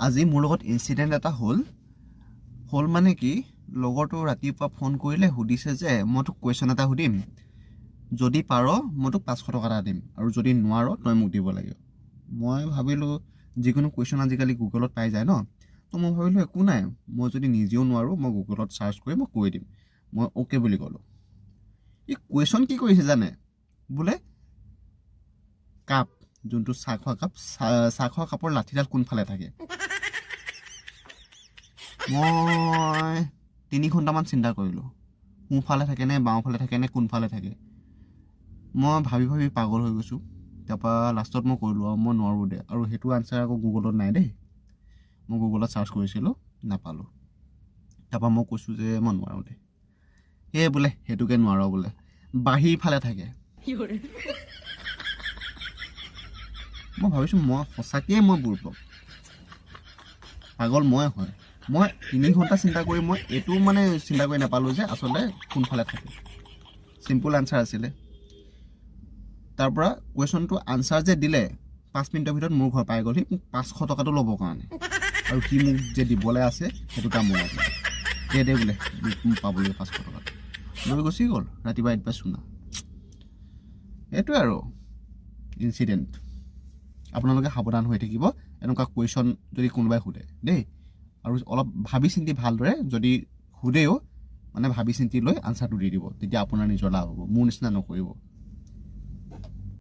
আজি মোৰ লগত ইনচিডেণ্ট এটা হ'ল মানে কি লগৰটো ৰাতিপুৱা ফোন কৰিলে সুধিছে যে মই তোক কুৱেশ্যন এটা সুধিম যদি পাৰ মই তোক 500 টকা এটা দিম আৰু যদি নোৱাৰ তই মোক দিব লাগিব মই ভাবিলোঁ যিকোনো কুৱেশ্যন আজিকালি গুগলত পাই যায় ন তো মই ভাবিলোঁ একো নাই মই যদি নিজেও নোৱাৰোঁ মই গুগলত চাৰ্চ কৰি মই কৈ দিম মই অ'কে বুলি ক'লোঁ ই কুৱেশ্যন কি কৰিছে জানে বোলে কাপ যোনটো চাহ খোৱা কাপৰ লাঠিডাল কোনফালে থাকে মই 3 ঘণ্টামান চিন্তা কৰিলোঁ সোঁফালে থাকে নে বাওঁফালে থাকে নে কোনফালে থাকে মই ভাবি পাগল হৈ গৈছোঁ তাৰপৰা লাষ্টত মই কৰিলোঁ আৰু মই নোৱাৰোঁ দে আৰু সেইটো আনচাৰ আকৌ গুগলত নাই দেই মই গুগলত চাৰ্চ কৰিছিলোঁ নাপালোঁ তাৰপৰা মই কৈছোঁ যে মই নোৱাৰোঁ দে এই বোলে সেইটোকে নোৱাৰো বোলে বাহিৰ ফালে থাকে মই ভাবিছোঁ মই সঁচাকৈয়ে মই বুৰ্বক পাগল মই হয় মই 3 ঘণ্টা চিন্তা কৰি মই এইটো মানে চিন্তা কৰি নাপালোঁ যে আচলতে কোনফালে থাকে চিম্পুল আনচাৰ আছিলে তাৰপৰা কুৱেশ্যনটো আনচাৰ যে দিলে 5 মিনিটৰ ভিতৰত মোৰ ঘৰ পাই গ'লহি মোক 500 টকাটো ল'বৰ কাৰণে আৰু সি মোক যে দিবলৈ আছে সেইটো কাম মনত নাই দে বোলে মোক পাবলৈ 500 টকা লৈ গুচি গ'ল ৰাতিপুৱা এডভাইচ শুনা এইটোৱে আৰু ইনচিডেণ্ট আপোনালোকে সাৱধান হৈ থাকিব এনেকুৱা কুৱেশ্যন যদি কোনোবাই সোধে দেই আৰু অলপ ভাবি চিন্তি ভালদৰে যদি সোধেও মানে ভাবি চিন্তি লৈ আনচাৰটো দি দিব তেতিয়া আপোনাৰ নিজৰ লাভ হ'ব মোৰ নিচিনা নকৰিব